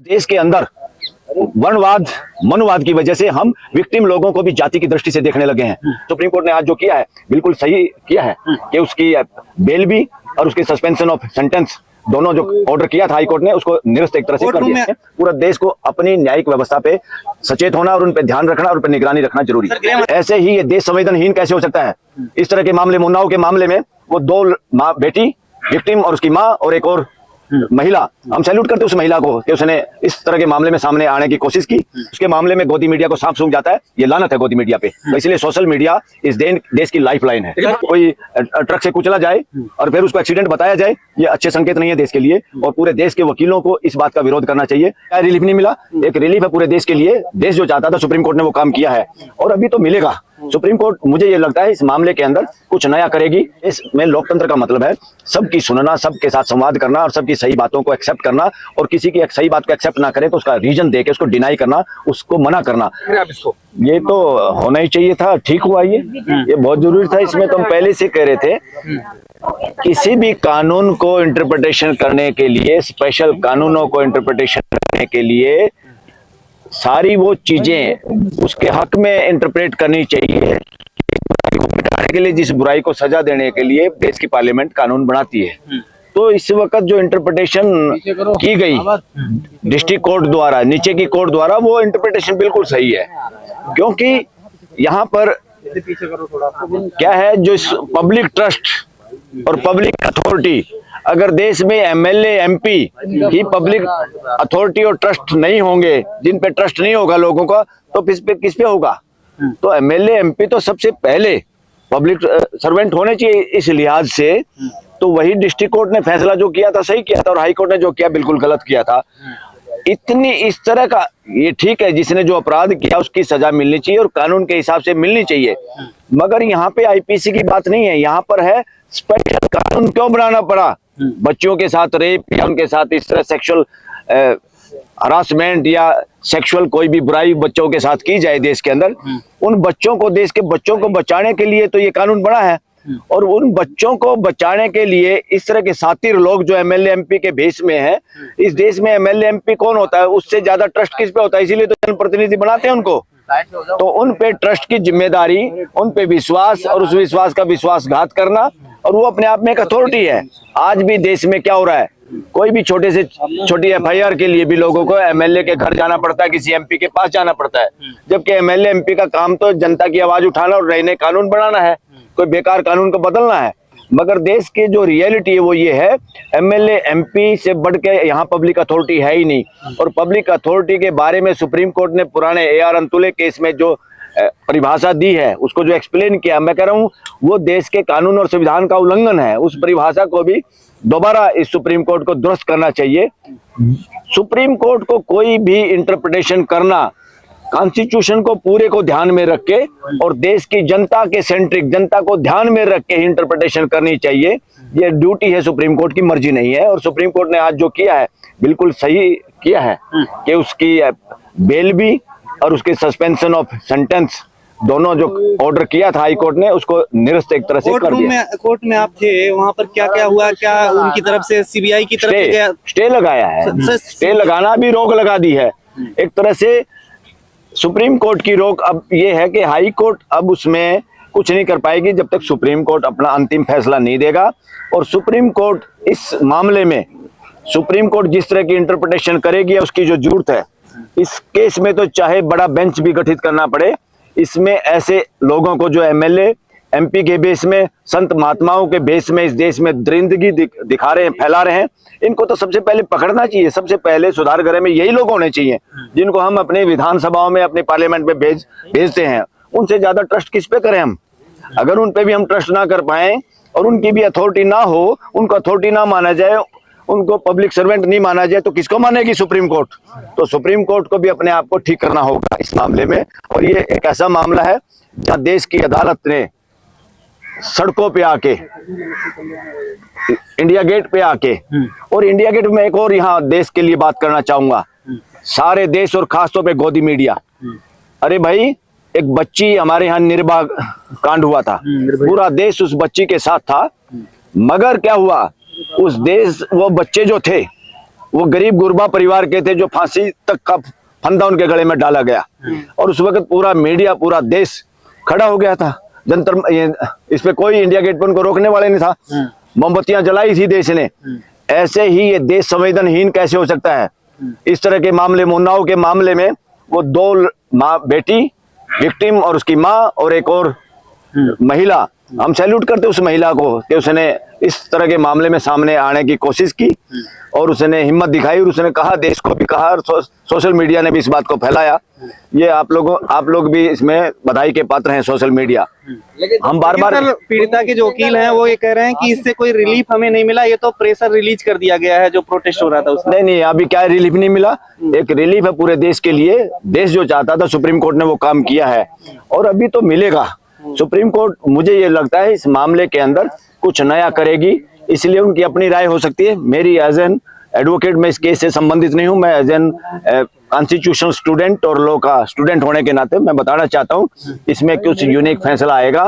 देश के अंदर वर्णवाद मनुवाद की वजह से हम विक्टिम लोगों को भी जाति की दृष्टि से देखने लगे हैं। सुप्रीम कोर्ट ने आज जो किया है बिल्कुल सही किया है कि उसकी बेल भी और उसके सस्पेंशन ऑफ सेंटेंस दोनों जो ऑर्डर किया था हाई कोर्ट ने उसको निरस्त एक तरह से कर दिया है। पूरा देश को अपनी न्यायिक व्यवस्था पे सचेत होना और उन पे ध्यान रखना और उन पे निगरानी रखना जरूरी है। ऐसे ही ये देश संवेदनहीन कैसे हो सकता है? इस तरह के मामले, उन्नाव के मामले में वो दो माँ बेटी विक्टिम और उसकी माँ और एक और महिला, हम सैल्यूट करते उस महिला को कि उसने इस तरह के मामले में सामने आने की कोशिश की। उसके मामले में गोदी मीडिया को सांप सूंघ जाता है, ये लानत है गोदी मीडिया पे। तो इसलिए सोशल मीडिया इस देश की लाइफलाइन है। कोई ट्रक से कुचला जाए और फिर उसको एक्सीडेंट बताया जाए, ये अच्छे संकेत नहीं है देश के लिए। और पूरे देश के वकीलों को इस बात का विरोध करना चाहिए। क्या रिलीफ नहीं मिला? एक रिलीफ है पूरे देश के लिए। देश जो चाहता था सुप्रीम कोर्ट ने वो काम किया है और अभी तो मिलेगा। सुप्रीम कोर्ट मुझे ये लगता है इस मामले के अंदर कुछ नया करेगी। इसमें लोकतंत्र का मतलब है सबकी सुनना, सबके साथ संवाद करना और सबकी सही बातों को एक्सेप्ट करना। और किसी की एक सही बात को एक्सेप्ट ना करे तो उसका रीजन देके उसको डिनाई करना, उसको मना करना, ये तो होना ही चाहिए था। ठीक हुआ, ये बहुत जरूरी था। इसमें तो हम पहले से कह रहे थे किसी भी कानून को इंटरप्रिटेशन करने के लिए, स्पेशल कानूनों को इंटरप्रिटेशन करने के लिए सारी वो चीजें उसके हक में इंटरप्रेट करनी चाहिए। बुराई को मिटाने के लिए, जिस बुराई को सजा देने के लिए देश की पार्लियामेंट कानून बनाती है। तो इस वक्त जो इंटरप्रिटेशन की गई डिस्ट्रिक्ट कोर्ट द्वारा, नीचे की कोर्ट द्वारा, वो इंटरप्रिटेशन बिल्कुल सही है। क्योंकि यहाँ पर क्या है, जो पब्लिक ट्रस्ट और पब्लिक अथॉरिटी, अगर देश में एमएलए एमपी ही पब्लिक अथॉरिटी और ट्रस्ट नहीं होंगे, जिन पे ट्रस्ट नहीं होगा लोगों का, तो किस पे होगा? तो एमएलए एमपी तो सबसे पहले पब्लिक सर्वेंट होने चाहिए। इस लिहाज से तो वही डिस्ट्रिक्ट कोर्ट ने फैसला जो किया था सही किया था और हाई कोर्ट ने जो किया बिल्कुल गलत किया था। इतनी इस तरह का, ये ठीक है जिसने जो अपराध किया उसकी सजा मिलनी चाहिए और कानून के हिसाब से मिलनी चाहिए। मगर यहाँ पे आईपीसी की बात नहीं है, यहाँ पर है स्पेशल कानून क्यों बनाना पड़ा? बच्चों के साथ रेप या उनके साथ इस तरह सेक्सुअल हरासमेंट या सेक्सुअल कोई भी बुराई बच्चों के साथ की जाए देश के अंदर, उन बच्चों को, देश के बच्चों को बचाने के लिए तो ये कानून बना है। और उन बच्चों को बचाने के लिए इस तरह के सातिर लोग जो एमएलए एमपी के भेष में है, इस देश में एमएलए एमपी कौन होता है? उससे ज्यादा ट्रस्ट किस पे होता है? इसीलिए तो जनप्रतिनिधि बनाते हैं उनको। तो उन पे ट्रस्ट की जिम्मेदारी, उन पे विश्वास और उस विश्वास का विश्वासघात करना, और वो अपने आप में एक अथॉरिटी है। आज भी देश में क्या हो रहा है, कोई भी छोटे से छोटी एफआईआर के लिए भी लोगों को एमएलए के घर जाना पड़ता है, किसी एमपी के पास जाना पड़ता है। जबकि एमएलए एमपी का काम तो जनता की आवाज उठाना और नए नए कानून बनाना है, कोई बेकार कानून को बदलना है। मगर देश की जो रियलिटी है वो ये है, एमएलए एमपी से बढ़ के यहाँ पब्लिक अथॉरिटी है ही नहीं। और पब्लिक अथॉरिटी के बारे में सुप्रीम कोर्ट ने पुराने AR अंतुले केस में जो परिभाषा दी है, उसको जो एक्सप्लेन किया, मैं कह रहा हूँ वो देश के कानून और संविधान का उल्लंघन है। उस परिभाषा को भी दोबारा इस सुप्रीम कोर्ट को दुरुस्त करना चाहिए। सुप्रीम कोर्ट को कोई भी इंटरप्रिटेशन करना कॉन्स्टिट्यूशन को पूरे को ध्यान में रख के और देश की जनता के सेंट्रिक, जनता को ध्यान में रख के इंटरप्रिटेशन करनी चाहिए। ये ड्यूटी है सुप्रीम कोर्ट की, मर्जी नहीं है। और सुप्रीम कोर्ट ने आज जो किया है बिल्कुल सही किया है कि उसकी बेल भी और उसके सस्पेंशन ऑफ सेंटेंस दोनों जो ऑर्डर किया था हाई कोर्ट ने उसको निरस्त एक तरह से कर दिया। कोर्ट में आप थे, वहाँ पर क्या क्या हुआ? क्या उनकी तरफ से, सीबीआई की तरफ से स्टे लगाया है? स्टे लगाना भी रोक लगा दी है एक तरह से। सुप्रीम कोर्ट की रोक अब ये है कि हाई कोर्ट अब उसमें कुछ नहीं कर पाएगी जब तक सुप्रीम कोर्ट अपना अंतिम फैसला नहीं देगा। और सुप्रीम कोर्ट इस मामले में, सुप्रीम कोर्ट जिस तरह की इंटरप्रिटेशन करेगी उसकी जो जरूरत है, इस केस में तो चाहे बड़ा बेंच भी गठित करना पड़े, इसमें ऐसे लोगों को जो एमएलए एमपी के बेस में, संत महात्माओं के बेस में इस देश में दरिंदगी दिखा रहे हैं, फैला रहे हैं, इनको तो सबसे पहले पकड़ना चाहिए। सबसे पहले सुधार गृह में यही लोग होने चाहिए जिनको हम अपने विधानसभाओं में, अपने पार्लियामेंट में भेजते हैं। उनसे ज्यादा ट्रस्ट किस पे करें हम? अगर उन पे भी हम ट्रस्ट ना कर पाए और उनकी भी अथॉरिटी ना हो, उनको अथॉरिटी ना माना जाए, उनको पब्लिक सर्वेंट नहीं माना जाए, तो किसको मानेगी सुप्रीम कोर्ट? तो सुप्रीम कोर्ट को भी अपने आप को ठीक करना होगा इस मामले में। और ये एक ऐसा मामला है जहाँ देश की अदालत ने सड़कों पे आके, इंडिया गेट पे आके, और इंडिया गेट में एक और यहाँ देश के लिए बात करना चाहूंगा, सारे देश और खासतौर पे गोदी मीडिया। अरे भाई, एक बच्ची हमारे यहाँ निर्भया कांड हुआ था, पूरा देश उस बच्ची के साथ था। मगर क्या हुआ, उस देश, वो बच्चे जो थे वो गरीब गुरबा परिवार के थे जो फांसी तक का फंदा उनके गले में डाला गया। और उस वक्त पूरा मीडिया, पूरा देश खड़ा हो गया था। इस पे कोई इंडिया गेट पर उनको रोकने वाले नहीं था। मोमबत्तियां जलाई थी देश ने। ऐसे ही ये देश संवेदनहीन कैसे हो सकता है? इस तरह के मामले, उन्नाव के मामले में वो 2 माँ बेटी विक्टिम और उसकी माँ और एक और महिला, हम सैल्यूट करते उस महिला को कि उसने इस तरह के मामले में सामने आने की कोशिश की और उसने हिम्मत दिखाई और उसने कहा, देश को भी कहा, और सोशल मीडिया ने भी इस बात को फैलाया। ये आप लोग भी इसमें बधाई के पात्र हैं, सोशल मीडिया। हम बार बार पीड़िता के जो वकील हैं वो ये कह रहे हैं कि इससे कोई रिलीफ हमें नहीं मिला, ये तो प्रेशर रिलीज कर दिया गया है जो प्रोटेस्ट हो रहा था उसमें। नहीं, अभी क्या रिलीफ नहीं मिला। एक रिलीफ है पूरे देश के लिए। देश जो चाहता था, सुप्रीम कोर्ट ने वो काम किया है और अभी तो मिलेगा। सुप्रीम कोर्ट, मुझे ये लगता है, इस मामले के अंदर कुछ नया करेगी, इसलिए उनकी अपनी राय हो सकती है। मेरी एज एन एडवोकेट मैं इस केस से संबंधित नहीं हूं। मैं एज एन कॉन्स्टिट्यूशनल स्टूडेंट और लॉ का स्टूडेंट होने के नाते मैं बताना चाहता हूं, इसमें कुछ यूनिक फैसला आएगा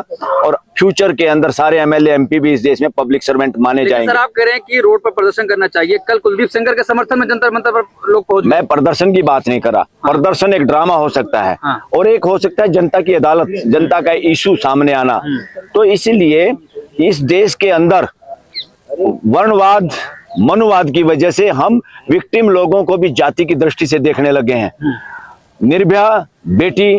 और फ्यूचर के अंदर सारे एमएलए एमपी भी इस देश में पब्लिक सर्वेंट माने जाएंगे। सर, आप कह रहे हैं कि रोड पर प्रदर्शन करना चाहिए। कल कुलदीप सेंगर के समर्थन में जंतर मंतर पर लोग पहुंच। मैं प्रदर्शन की बात नहीं कर रहा। प्रदर्शन एक ड्रामा हो सकता है और एक हो सकता है जनता की अदालत, जनता का इशू सामने आना। तो इसलिए इस देश के अंदर वर्णवाद, मनुवाद की वजह से हम विक्टिम लोगों को भी जाति की दृष्टि से देखने लगे हैं। निर्भया बेटी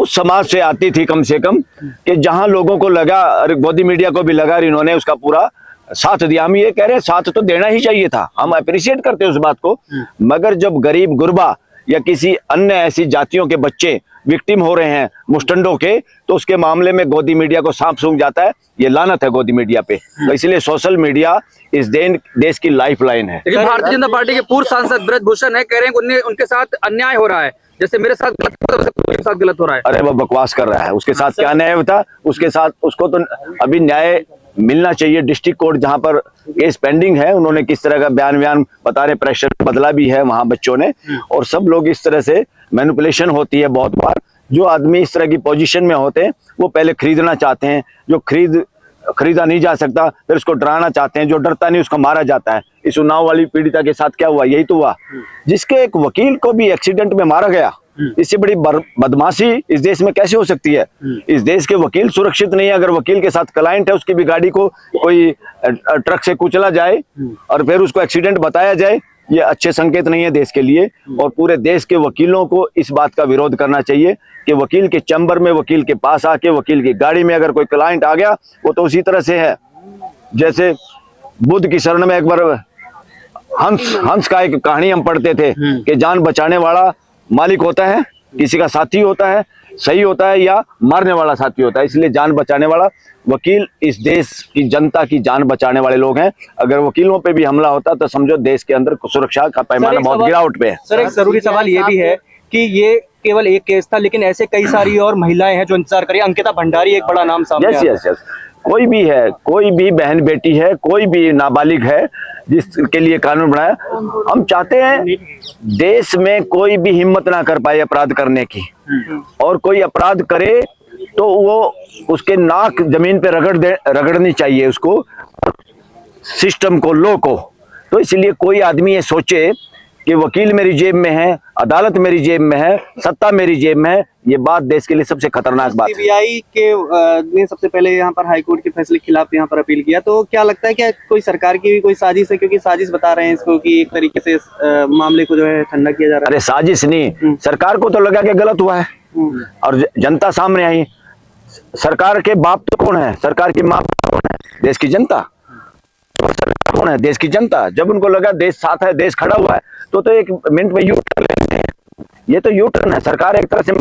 उस समाज से आती थी कम से कम कि जहां लोगों को लगा, और मोदी मीडिया को भी लगा, इन्होंने उसका पूरा साथ दिया। हम ये कह रहे हैं साथ तो देना ही चाहिए था, हम अप्रिशिएट करते हैं उस बात को। मगर जब गरीब गुरबा या किसी अन्य ऐसी जातियों के बच्चे विक्टिम हो रहे हैं मुस्टंडों के, तो उसके मामले में गोदी मीडिया को सांप सूंघ जाता है। ये लानत है गोदी मीडिया पे। तो इसलिए सोशल मीडिया इस देश की लाइफलाइन है। लेकिन भारतीय जनता पार्टी के पूर्व सांसद ब्रजभूषण है, कह रहे हैं उनके साथ अन्याय हो रहा है, जैसे मेरे साथ गलत हो रहा है, वैसे उनके साथ गलत हो रहा है। अरे वो बकवास कर रहा है। उसके साथ क्या न्याय होता? उसके साथ उसको तो अभी न्याय मिलना चाहिए। डिस्ट्रिक्ट कोर्ट जहां पर केस पेंडिंग है, उन्होंने किस तरह का बयान बता रहे, प्रेशर बदला भी है वहां बच्चों ने, और सब लोग इस तरह से मैनिपुलेशन होती है बहुत बार। जो आदमी इस तरह की पोजीशन में होते हैं वो पहले खरीदना चाहते हैं, जो खरीदा नहीं जा सकता फिर उसको डराना चाहते हैं, जो डरता नहीं उसको मारा जाता है। इस उन्नाव वाली पीड़िता के साथ क्या हुआ? यही तो हुआ, जिसके एक वकील को भी एक्सीडेंट में मारा गया। इससे बड़ी बदमाशी इस देश में कैसे हो सकती है? इस देश के वकील सुरक्षित नहीं है। अगर वकील के साथ क्लाइंट है, उसकी भी गाड़ी को कोई ट्रक से कुचला जाए और फिर उसको एक्सीडेंट बताया जाए, ये अच्छे संकेत नहीं है देश के लिए। और पूरे देश के वकीलों को इस बात का विरोध करना चाहिए कि वकील के चैम्बर में, वकील के पास आके, वकील की गाड़ी में अगर कोई क्लाइंट आ गया, वो तो उसी तरह से है जैसे बुद्ध की शरण में एक बार हंस का एक कहानी हम पढ़ते थे कि जान बचाने वाला मालिक होता है, किसी का साथी होता है, सही होता है, या मारने वाला साथी होता है। इसलिए जान बचाने वाला वकील इस देश की जनता की जान बचाने वाले लोग हैं। अगर वकीलों पे भी हमला होता तो समझो देश के अंदर सुरक्षा का पैमाना बहुत गिरावट पे है। सर, एक जरूरी सवाल ये भी है कि ये केवल एक केस था, लेकिन ऐसे कई सारी और महिलाएं हैं जो इंतजार करिए। अंकिता भंडारी एक बड़ा नाम सामने आया। यस, कोई भी है, कोई भी बहन बेटी है, कोई भी नाबालिग है जिसके लिए कानून बनाया। हम चाहते हैं देश में कोई भी हिम्मत ना कर पाए अपराध करने की, और कोई अपराध करे तो वो उसके नाक जमीन पे रगड़नी चाहिए उसको, सिस्टम को, लॉ को। तो इसलिए कोई आदमी ये सोचे कि वकील मेरी जेब में है, अदालत मेरी जेब में है, सत्ता मेरी जेब में है, ये बात देश के लिए सबसे खतरनाक बात है। सीबीआई के ने सबसे पहले यहाँ पर हाईकोर्ट के फैसले के खिलाफ यहाँ पर अपील किया, तो क्या लगता है कि कोई सरकार की भी कोई साजिश है? क्योंकि साजिश बता रहे हैं इसको कि एक तरीके से मामले को जो है ठंडा किया जा रहा है। अरे साजिश नहीं, सरकार को तो लगा कि गलत हुआ है और जनता सामने आई। सरकार के बाप तो कौन है? सरकार की माँ कौन है? देश की जनता। कौन है? देश की जनता। जब उनको लगा देश साथ है, देश खड़ा हुआ है, तो एक मिनट में यू टर्न लेते हैं। ये तो यू टर्न है। सरकार एक तरह से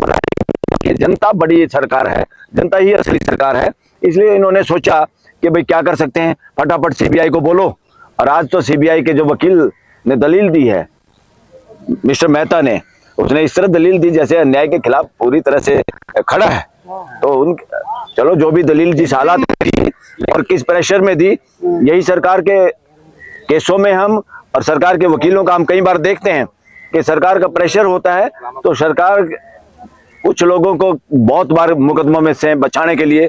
कि जनता बड़ी सरकार है, जनता ही असली सरकार है। इसलिए इन्होंने सोचा कि भाई क्या कर सकते हैं, फटाफट सीबीआई को बोलो। और आज तो सीबीआई के जो वकील ने दलील दी है, मिस्टर मेहता ने, उसने इस तरह दलील दी जैसे अन्याय के खिलाफ पूरी तरह से खड़ा है। तो चलो जो भी दलील जिस हालात में दी और किस प्रेशर में दी, यही सरकार के केसों में हम और सरकार के वकीलों का हम कई बार देखते हैं कि सरकार का प्रेशर होता है तो सरकार कुछ लोगों को बहुत बार मुकदमों में से बचाने के लिए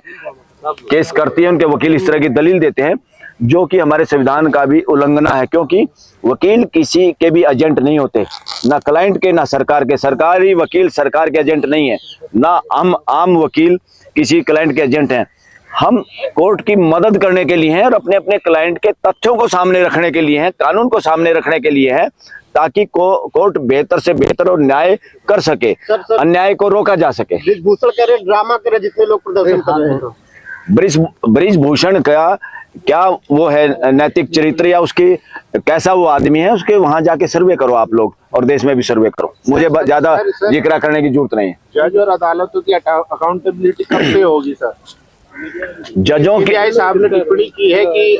केस करती है, उनके वकील इस तरह की दलील देते हैं। जो कि हमारे संविधान का भी उल्लंघना है, क्योंकि वकील किसी के भी एजेंट नहीं होते, ना क्लाइंट के ना सरकार के। सरकारी वकील सरकार के एजेंट नहीं है, ना हम आम वकील किसी क्लाइंट के एजेंट हैं। हम कोर्ट की मदद करने के लिए हैं और अपने अपने क्लाइंट के तथ्यों को सामने रखने के लिए हैं, कानून को सामने रखने के लिए है, ताकि कोर्ट बेहतर से बेहतर और न्याय कर सके, अन्याय को रोका जा सके। ब्रिजभूषण कह रहे ड्रामा करे जितने लोग प्रदर्शन कर रहे हैं। ब्रिजभूषण का क्या वो है नैतिक चरित्र या उसकी कैसा वो आदमी है, उसके वहां जाके सर्वे करो आप लोग, और देश में भी सर्वे करो। मुझे ज्यादा जिक्र करने की जरूरत नहीं है। जज और अदालतों की अकाउंटेबिलिटी कब से होगी सर? जजों की साहब ने टिप्पणी की है कि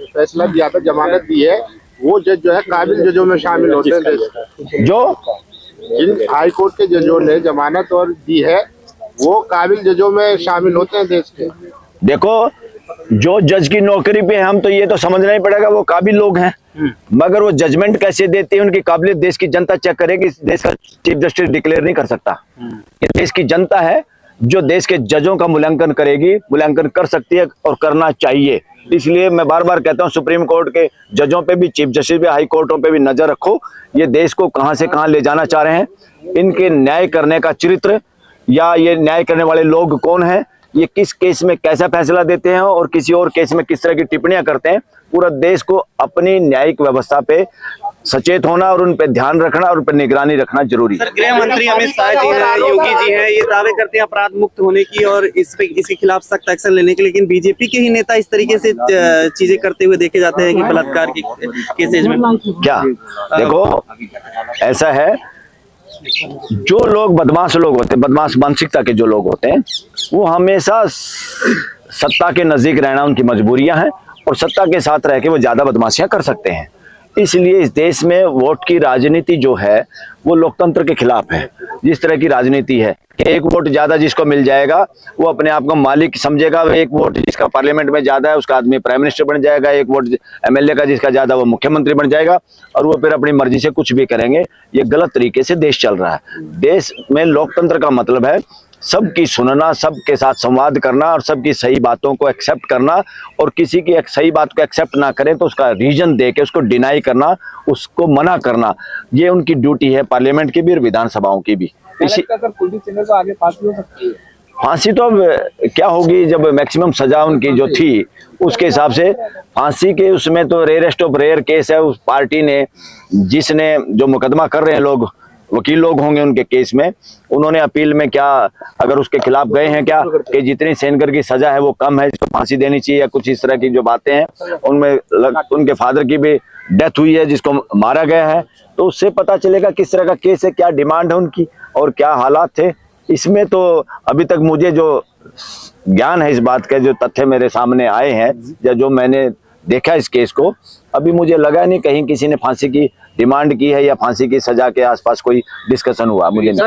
फैसला दिया था, जमानत दी है, वो जज जो है काबिल जजों में शामिल होते हैं। जो जिन हाई कोर्ट के जजों ने जमानत और दी है वो काबिल जजों में शामिल होते हैं देश के। देखो, जो जज की नौकरी पे हम तो ये तो समझना ही पड़ेगा वो काबिल लोग हैं, मगर वो जजमेंट कैसे देते हैं उनकी काबिलियत देश की जनता चेक करेगी। देश का चीफ जस्टिस डिक्लेयर नहीं कर सकता। ये देश की जनता है जो देश के जजों का मूल्यांकन करेगी, मूल्यांकन कर सकती है और करना चाहिए। इसलिए मैं बार बार कहता हूँ, सुप्रीम कोर्ट के जजों पे भी, चीफ जस्टिस भी, हाई कोर्टों पे भी नजर रखो। ये देश को कहां से कहां ले जाना चाह रहे हैं, इनके न्याय करने का चरित्र या ये न्याय करने वाले लोग कौन हैं, ये किस केस में कैसा फैसला देते हैं और किसी और केस में किस तरह की टिप्पणियां करते हैं। पूरा देश को अपनी न्यायिक व्यवस्था पे सचेत होना और उन पे ध्यान रखना और उन पे निगरानी रखना जरूरी है। सर, गृह मंत्री अमित शाह जी हैं, योगी जी हैं, ये दावे करते हैं अपराध मुक्त होने की और इसके खिलाफ सख्त एक्शन लेने की, लेकिन बीजेपी के ही नेता इस तरीके से चीजें करते हुए देखे जाते हैं कि बलात्कार के केसेज में। क्या देखो, ऐसा है, जो लोग बदमाश लोग होते हैं, बदमाश मानसिकता के जो लोग होते हैं, वो हमेशा सत्ता के नजदीक रहना उनकी मजबूरियां हैं और सत्ता के साथ रह के वो ज्यादा बदमाशियां कर सकते हैं। इसलिए इस देश में वोट की राजनीति जो है वो लोकतंत्र के खिलाफ है। जिस तरह की राजनीति है कि एक वोट ज्यादा जिसको मिल जाएगा वो अपने आप को मालिक समझेगा, एक वोट जिसका पार्लियामेंट में ज्यादा है उसका आदमी प्राइम मिनिस्टर बन जाएगा, एक वोट एमएलए का जिसका ज्यादा वो मुख्यमंत्री बन जाएगा, और वो फिर अपनी मर्जी से कुछ भी करेंगे। ये गलत तरीके से देश चल रहा है। देश में लोकतंत्र का मतलब है सबकी सुनना, सबके साथ संवाद करना और सबकी सही बातों को एक्सेप्ट करना, और किसी की एक सही बात को एक्सेप्ट ना करें तो उसका रीजन दे के उसको डिनाई करना, उसको मना करना, ये उनकी ड्यूटी है, पार्लियामेंट की भी और विधानसभाओं की भी। फांसी तो अब क्या होगी, जब मैक्सिमम सजा उनकी जो थी उसके हिसाब से फांसी के उसमें तो रेयरेस्ट ऑफ रेयर केस है। उस पार्टी ने, जिसने जो मुकदमा कर रहे हैं लोग, वकील लोग होंगे उनके केस में, उन्होंने अपील में क्या अगर उसके खिलाफ गए हैं क्या कि जितनी सेनगर की सजा है वो कम है, इसको फांसी देनी चाहिए, या कुछ इस तरह की जो बातें हैं। उनमें उनके फादर की भी डेथ हुई है जिसको मारा गया है, तो उससे पता चलेगा किस तरह का केस है, क्या डिमांड है उनकी और क्या हालात थे। इसमें तो अभी तक मुझे जो ज्ञान है इस बात का, जो तथ्य मेरे सामने आए हैं या जो मैंने देखा इस केस को, अभी मुझे लगा नहीं कहीं किसी ने फांसी की डिमांड की है या फांसी की सजा के आसपास कोई डिस्कशन हुआ। मुझे नहीं।